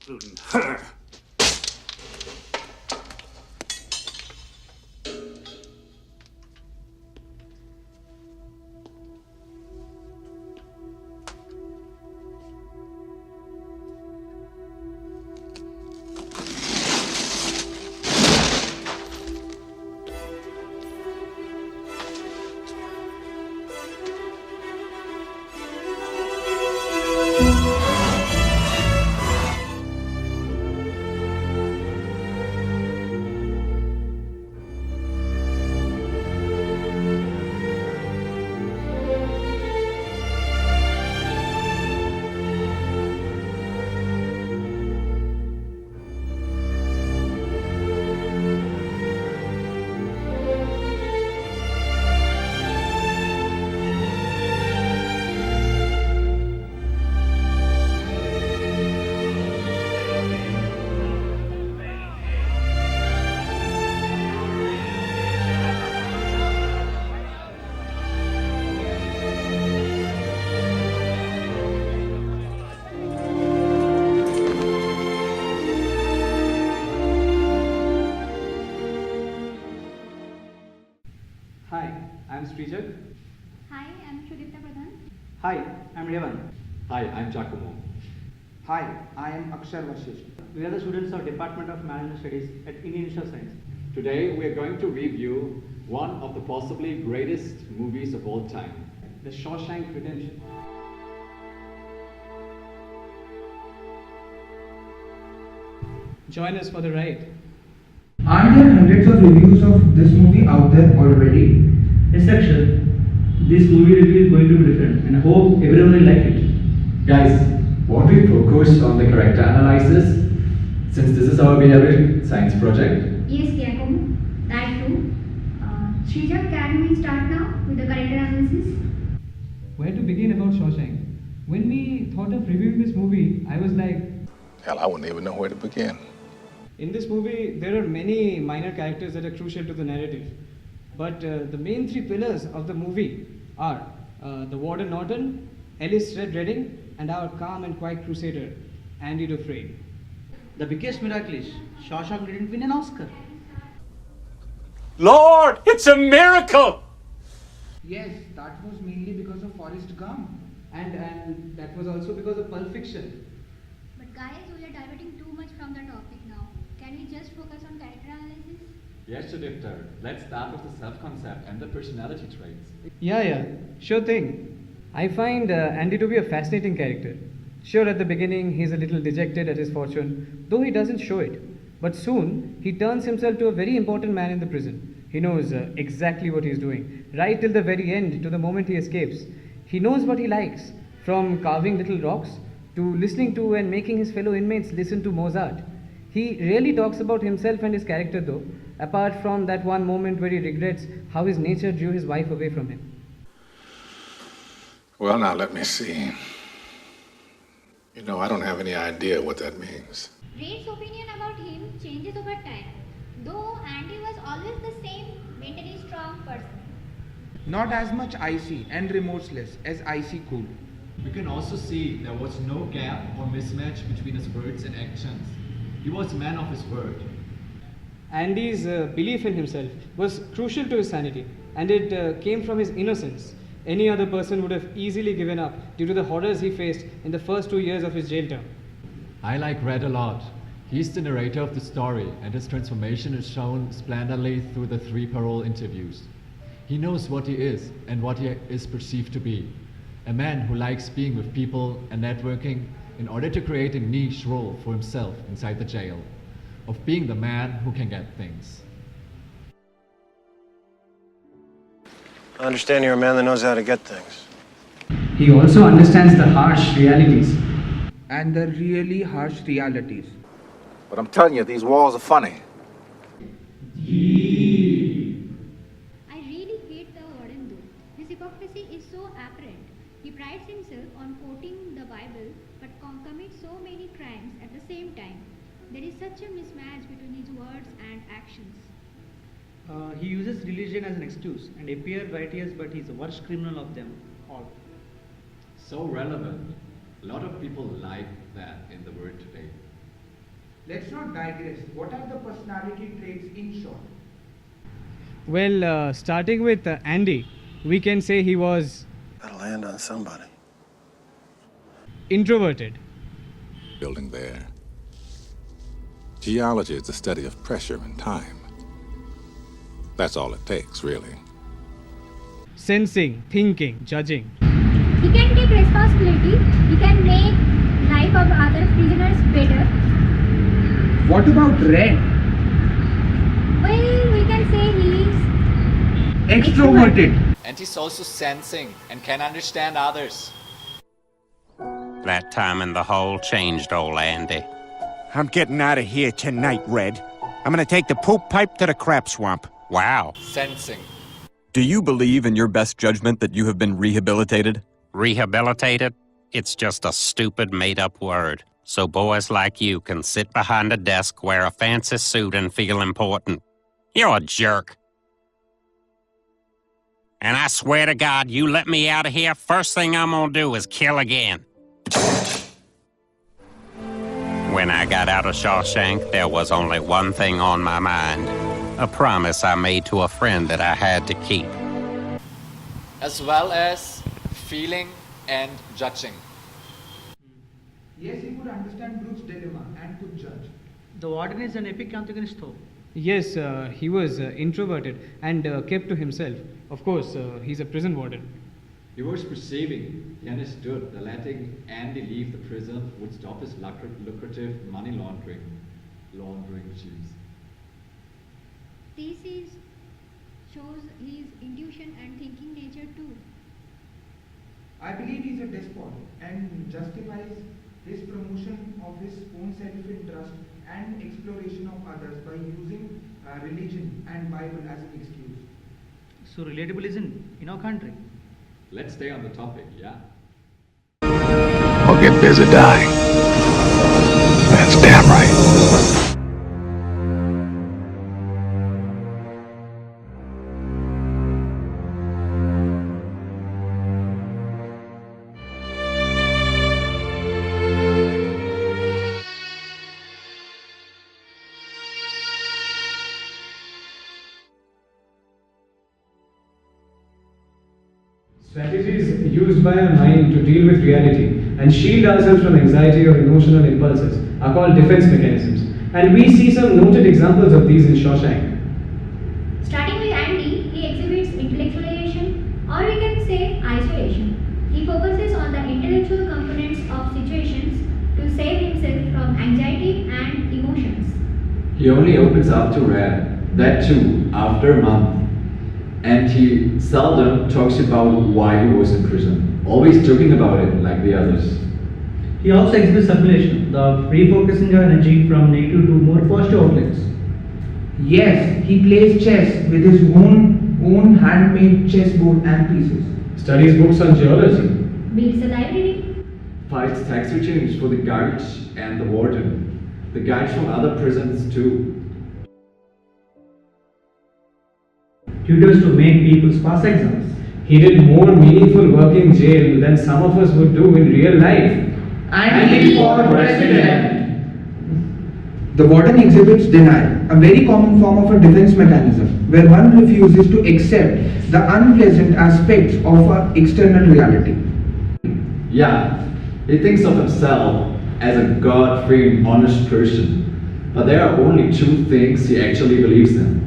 including her. Hi, I'm Srijak. Hi, I'm Shudipta Pradhan. Hi, I'm Revan. Hi, I'm Giacomo. Hi, I am Akshar Vashish. We are the students of Department of Management Studies at Indian Institute of Science. Today we are going to review one of the possibly greatest movies of all time. The Shawshank Redemption. Join us for the ride. Are there hundreds of reviews of this movie out there already? Yes, Akshay. This movie review is going to be different and I hope everyone will like it. Guys, won't we focus on the character analysis since this is our behavioral science project? Yes, Giacomo, that too. Srijak, can we start now with the character analysis? Where to begin about Shawshank? When we thought of reviewing this movie, I was like, Hell, I wouldn't even know where to begin. in this movie, there are many minor characters that are crucial to the narrative. But the main three pillars of the movie are the Warden Norton, Ellis Red Redding, and our calm and quiet crusader, Andy Dufresne. The biggest miracle is Shawshank didn't win an Oscar. Lord, it's a miracle! Yes, that was mainly because of Forrest Gump. And that was also because of Pulp Fiction. But guys, we are diverting too much from the topic now. Can we just focus on character analysis? Yes, Shudipta. Let's start with the self-concept and the personality traits. Yeah, sure thing. I find Andy to be a fascinating character. Sure, at the beginning, he's a little dejected at his fortune, though he doesn't show it. But soon, he turns himself to a very important man in the prison. He knows exactly what he's doing, right till the very end, to the moment he escapes. He knows what he likes, from carving little rocks to listening to and making his fellow inmates listen to Mozart. He rarely talks about himself and his character, though, apart from that one moment where he regrets how his nature drew his wife away from him. Well, now let me see. You know, I don't have any idea what that means. Ray's opinion about him changes over time, though Andy was always the same mentally strong person. Not as much icy and remorseless as icy cool. We can also see there was no gap or mismatch between his words and actions. He was a man of his word. Andy's belief in himself was crucial to his sanity, and it came from his innocence. Any other person would have easily given up due to the horrors he faced in the first 2 years of his jail term. I like Red a lot. He's the narrator of the story, and his transformation is shown splendidly through the 3 parole interviews. He knows what he is and what he is perceived to be. A man who likes being with people and networking in order to create a niche role for himself inside the jail, of being the man who can get things. I understand you're a man that knows how to get things. He also understands the harsh realities. And the really harsh realities. But I'm telling you, these walls are funny. I really hate the warden though. His hypocrisy is so apparent. He prides himself on quoting the Bible but commits so many crimes at the same time. There is such a mismatch between his words and actions. He uses religion as an excuse and appears righteous, but he's the worst criminal of them all. So relevant. A lot of people like that in the world today. Let's not digress. What are the personality traits in short? Well, starting with Andy, we can say he was Gotta land on somebody. introverted. Building there. Geology is the study of pressure and time. That's all it takes, really. Sensing, thinking, judging. He can take responsibility. He can make life of other prisoners better. What about Red? Well, we can say he is Extroverted. And he's also sensing and can understand others. That time in the hole changed old Andy. I'm getting out of here tonight, Red. I'm gonna take the poop pipe to the crap swamp. Wow. Sensing. Do you believe in your best judgment that you have been rehabilitated? Rehabilitated? It's just a stupid made-up word. So boys like you can sit behind a desk, wear a fancy suit, and feel important. You're a jerk. And I swear to God, you let me out of here, first thing I'm gonna do is kill again. When I got out of Shawshank, there was only one thing on my mind. A promise I made to a friend that I had to keep. As well as feeling and judging. Yes, he could understand Brooke's dilemma and could judge. The warden is an epic antagonist though. Yes, he was introverted and kept to himself. Of course, he's a prison warden. He was perceiving, he understood that letting Andy leave the prison would stop his lucrative money laundering. This is shows his intuition and thinking nature too. I believe he's a despot and justifies his promotion of his own self-interest and exploration of others by using religion and Bible as an excuse. So relatable isn't in our country. Let's stay on the topic, yeah? Or get busy dying. That's damn right. Strategies used by our mind to deal with reality and shield ourselves from anxiety or emotional impulses are called defense mechanisms. And we see some noted examples of these in Shawshank. Starting with Andy, he exhibits intellectualization, or we can say isolation. He focuses on the intellectual components of situations to save himself from anxiety and emotions. He only opens up to Red, that too, after a month. And he seldom talks about why he was in prison, always joking about it like the others. He also exhibits circulation, the refocusing our energy from negative to more positive outlets. Yes, he plays chess with his own handmade chessboard and pieces. Studies books on geology. Builds a library. Fights tax returns for the guards and the warden. The guards from other prisons too. Tutors to make people pass exams. He did more meaningful work in jail than some of us would do in real life. Andy for president. The warden exhibits denial, a very common form of a defense mechanism, where one refuses to accept the unpleasant aspects of an external reality. Yeah, he thinks of himself as a God-fearing, honest person. But there are only two things he actually believes in.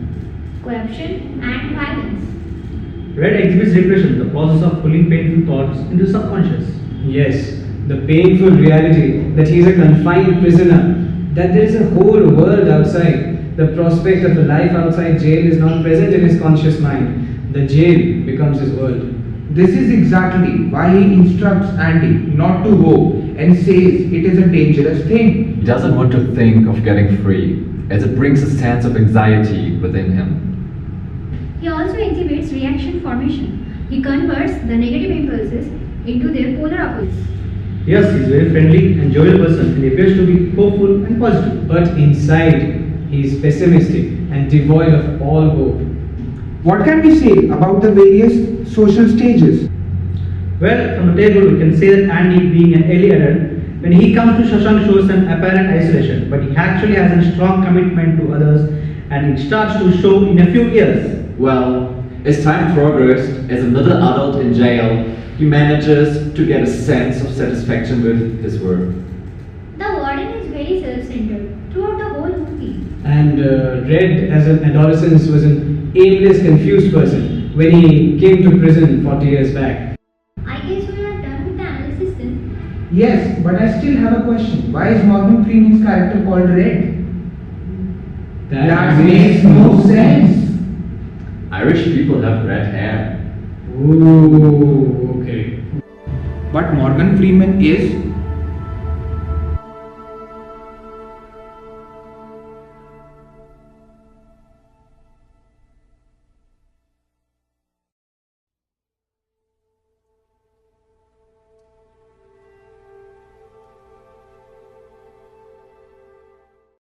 Corruption and violence. Red exhibits repression, the process of pulling painful thoughts into the subconscious. Yes, the painful reality that he is a confined prisoner, that there is a whole world outside. The prospect of a life outside jail is not present in his conscious mind. The jail becomes his world. This is exactly why he instructs Andy not to go and says it is a dangerous thing. He doesn't want to think of getting free, as it brings a sense of anxiety within him. He also exhibits reaction formation. He converts the negative impulses into their polar opposites. Yes, he is a very friendly and jovial person and appears to be hopeful and positive. But inside, he is pessimistic and devoid of all hope. What can we say about the various social stages? Well, from the table we can say that Andy, being an early adult, When he comes to Shawshank shows an apparent isolation, but he actually has a strong commitment to others, and it starts to show in a few years. Well, as time progressed, as another adult in jail, he manages to get a sense of satisfaction with his work. The warden is very self-centered throughout the whole movie. And Red, as an adolescent, was an aimless, confused person when he came to prison 40 years back. I guess we are done with the analysis then. Yes, but I still have a question. Why is Morgan Freeman's character called Red? That makes no sense. Irish people have red hair. Ooh, okay. But Morgan Freeman is